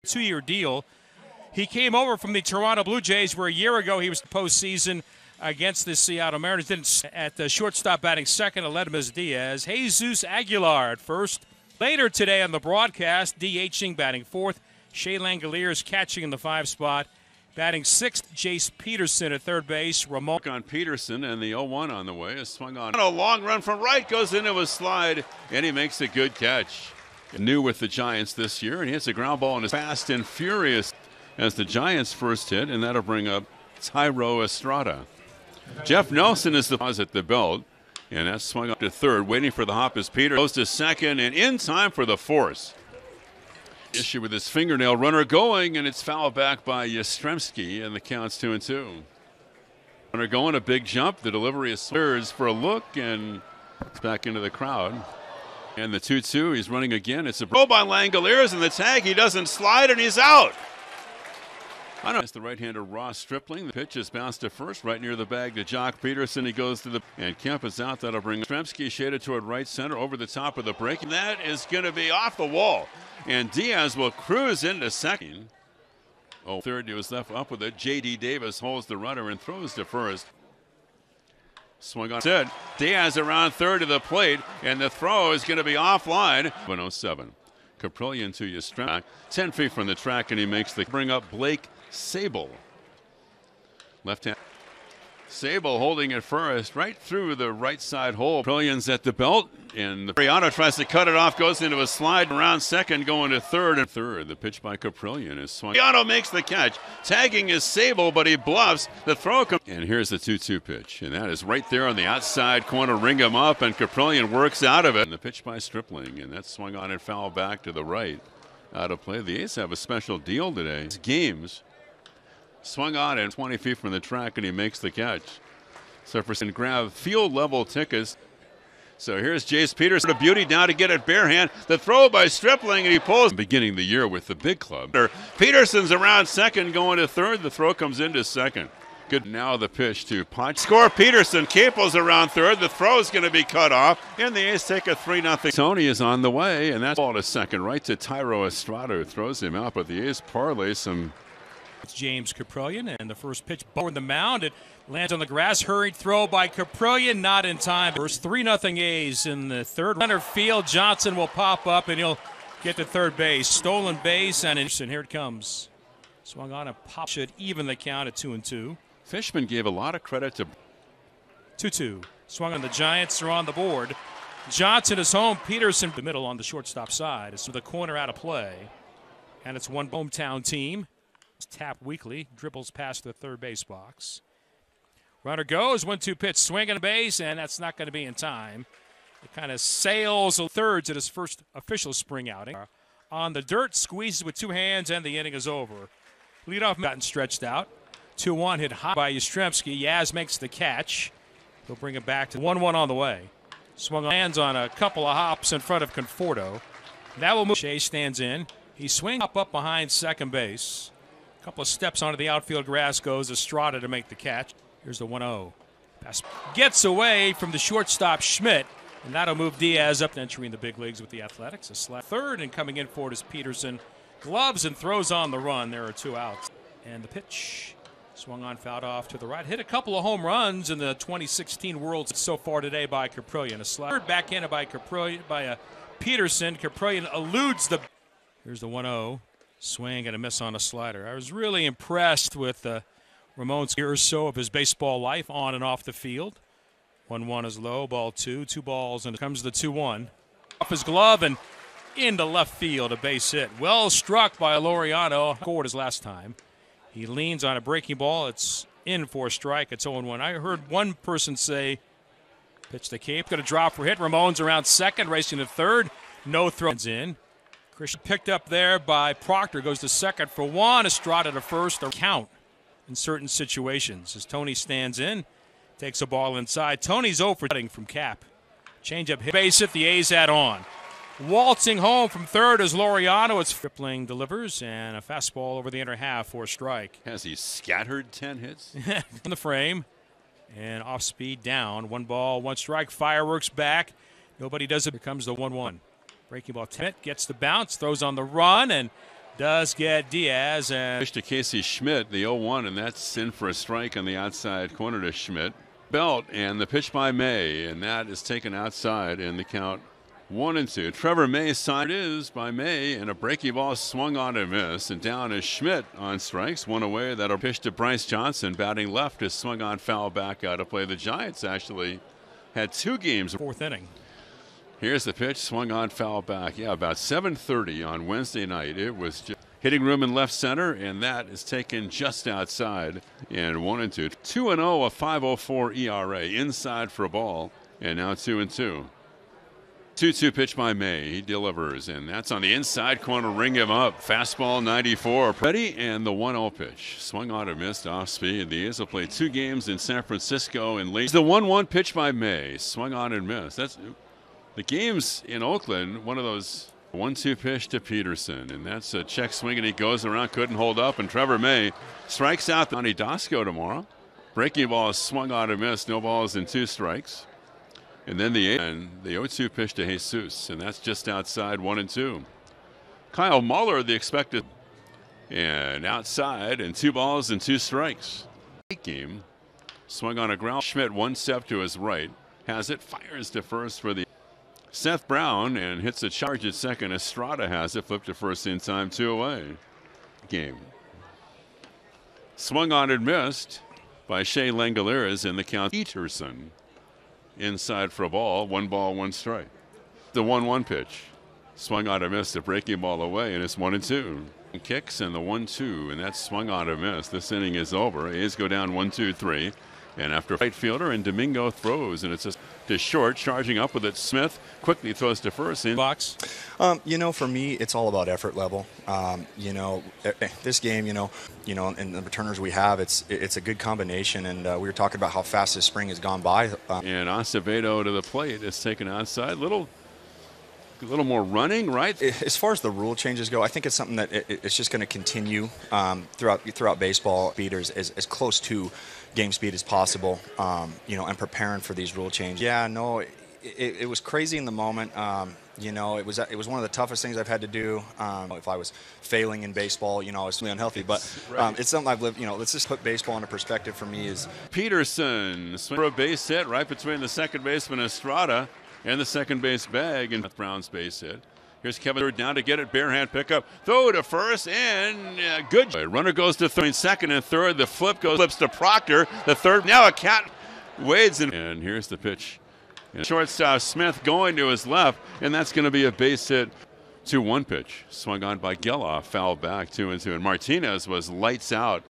2-year deal. He came over from the Toronto Blue Jays, where a year ago he was the postseason against the Seattle Mariners. Didn't at the shortstop batting second, Aledmys Diaz. Jesus Aguilar at first. Later today on the broadcast, DHing batting fourth. Shea Langoliers catching in the 5 spot. Batting sixth, Jace Peterson at third base. Ramon on Peterson, and the 0-1 on the way is swung on. A long run from right, goes into a slide, and he makes a good catch. New with the Giants this year, and he hits a ground ball and is fast and furious as the Giants' first hit, and that'll bring up Thairo Estrada. Jeff Nelson is the pause at the belt, and that's swung up to third. Waiting for the hop is Peter. Goes to second, and in time for the force. Issue with his fingernail, runner going, and it's fouled back by Yastrzemski, and the count's 2-2. Runner going, a big jump. The delivery is slurs for a look, and it's back into the crowd. And the 2-2, he's running again. It's a throw by Langoliers, and the tag, he doesn't slide, and he's out. It's the right-hander Ross Stripling. The pitch is bounced to first, right near the bag to Jock Peterson. He goes to the, and Kemp is out. That'll bring Yastrzemski shaded toward right center over the top of the break. And that is going to be off the wall. And Diaz will cruise into second. Third, he was left up with it. J.D. Davis holds the runner and throws to first. Swung on. Diaz around third to the plate, and the throw is going to be offline. 107. Caprillion to Yastrzemski. 10 feet from the track, and he makes the bring up Blake Sable. Left hand. Sable holding it first, right through the right side hole. Caprilion's at the belt, and Mariano tries to cut it off, goes into a slide around second, going to third. And third, the pitch by Caprillion is swung. Mariano makes the catch, tagging is Sable, but he bluffs. The throw comes. And here's the 2-2 pitch, and that is right there on the outside corner. Ring him up, and Caprillion works out of it. And the pitch by Stripling, and that's swung on and foul back to the right. Out of play. The A's have a special deal today. Games. Swung on at 20 feet from the track, and he makes the catch. So for some grab field level tickets. So here's Jace Peterson, a beauty down to get it bare hand. The throw by Stripling, and he pulls. Beginning the year with the big club. Peterson's around second, going to third. The throw comes into second. Good. Now the pitch to Punch. Score Peterson. Capel's around third. The throw is going to be cut off, and the A's take a 3-0. Tony is on the way, and that's ball to second, right to Thairo Estrada, who throws him out. But the A's parlay some. It's James Caprillion, and the first pitch over the mound. It lands on the grass. Hurried throw by Caprillion, not in time. First 3-0 A's in the third. Center field, Johnson will pop up, and he'll get to third base. Stolen base, and here it comes. Swung on a pop. Should even the count at 2-2. Fishman gave a lot of credit to 2-2. Swung on, the Giants are on the board. Johnson is home. Peterson the middle on the shortstop side. It's the corner out of play, and it's one hometown team. Tapped weakly, dribbles past the third base box. Runner goes, 1-2 pitch, swing and a base, and that's not going to be in time. It kind of sails thirds at his first official spring outing. On the dirt, squeezes with two hands, and the inning is over. Leadoff gotten stretched out. 2-1 hit high by Yastrzemski. Yaz makes the catch. He'll bring it back to 1-1 on the way. Swung on, lands on a couple of hops in front of Conforto. That will move. Shea stands in. He swings up behind second base. A couple of steps onto the outfield grass goes Estrada to make the catch. Here's the 1-0. Pass gets away from the shortstop Schmidt, and that'll move Diaz up, entering the big leagues with the Athletics. A slap third, and coming in for it is Peterson. Gloves and throws on the run. There are 2 outs. And the pitch swung on, fouled off to the right. Hit a couple of home runs in the 2016 Worlds so far today by Caprillion. A slap backhanded by Caprillion by Peterson. Caprillion eludes the. Here's the 1-0. Swing and a miss on a slider. I was really impressed with Ramon's year or so of his baseball life on and off the field. 1-1 is low, ball 2 balls, and it comes the 2-1. Off his glove and into left field, a base hit. Well struck by Laureano. Scored his last time. He leans on a breaking ball. It's in for a strike. It's 0-1. I heard one person say, pitch to Cape, going to drop for hit. Ramon's around second, racing to third. No throws in. Christian picked up there by Proctor, goes to second for 1. Estrada to first. A count in certain situations as Tony stands in, takes a ball inside. Tony's 0 for from Cap. Change-up hit. Base hit, the A's add on. Waltzing home from third is Laureano. It's Stripling delivers, and a fastball over the inner half for a strike. Has he scattered 10 hits? In the frame, and off speed down. 1 ball, 1 strike. Fireworks back. Nobody does it. Here comes the 1-1. Breaking ball, 10 gets the bounce, throws on the run, and does get Diaz, and Pitch to Casey Schmidt, the 0-1, and that's in for a strike on the outside corner to Schmidt. Belt, and the pitch by May, and that is taken outside in the count 1-2. Trevor May side is by May, and a breaking ball swung on and miss, and down is Schmidt on strikes. One away. That'll pitch to Bryce Johnson, batting left, is swung on foul back out of play. The Giants actually had 2 games. 4th inning. Here's the pitch, swung on foul back. Yeah, about 7:30 on Wednesday night. It was just hitting room in left center, and that is taken just outside in 1-2. 2-0, a 5.04 ERA, inside for a ball, and now 2-2. 2-2 pitch by May. He delivers, and that's on the inside corner. Ring him up. Fastball 94. Ready, and the 1-0 pitch. Swung on and missed off speed. The A's will play 2 games in San Francisco and late. The 1-1 pitch by May. Swung on and missed. That's the games in Oakland. One of those 1-2 pitch to Peterson, and that's a check swing, and he goes around, couldn't hold up, and Trevor May strikes out Donnie Dasco tomorrow. Breaking ball is swung on and missed. No balls and 2 strikes. And then the 0-2 pitch to Jesus, and that's just outside 1-2. Kyle Muller, the expected, and outside, and 2 balls and 2 strikes. Game swung on a ground. Schmidt 1 step to his right, has it, fires to first for the Seth Brown, and hits a charge at second. Estrada has it, flipped to first in time, 2 away. Game swung on and missed by Shea Langoliers in the count. Peterson inside for a ball, 1 ball, 1 strike. The 1-1 pitch swung on and missed, a breaking ball away, and it's 1-2. Kicks and the 1-2, and that's swung on and missed. This inning is over. A's go down 1-2-3, and after right fielder, and Domingo throws, and it's just to short, charging up with it. Smith quickly throws to first. In box. For me, it's all about effort level. This game, and the returners we have, it's a good combination. And we were talking about how fast this spring has gone by. And Acevedo to the plate is taken outside. A little more running, right? As far as the rule changes go, I think it's something that it's just going to continue throughout baseball. Speeders as close to game speed as possible, and preparing for these rule changes. Yeah, no, it was crazy in the moment. It was one of the toughest things I've had to do. If I was failing in baseball, I was really unhealthy. But it's something I've lived. Let's just put baseball into perspective for me. Is Peterson swing for a base hit right between the second baseman Estrada and the second base bag, and Brown's base hit. Here's Kevin down to get it, bare hand pickup, throw to first, and good. Runner goes to third, second and third. The flips to Proctor. The third, now a cat wades in. And here's the pitch. And shortstop Smith going to his left, and that's going to be a base hit. 2-1 pitch swung on by Geloff, foul back, 2-2. And Martinez was lights out.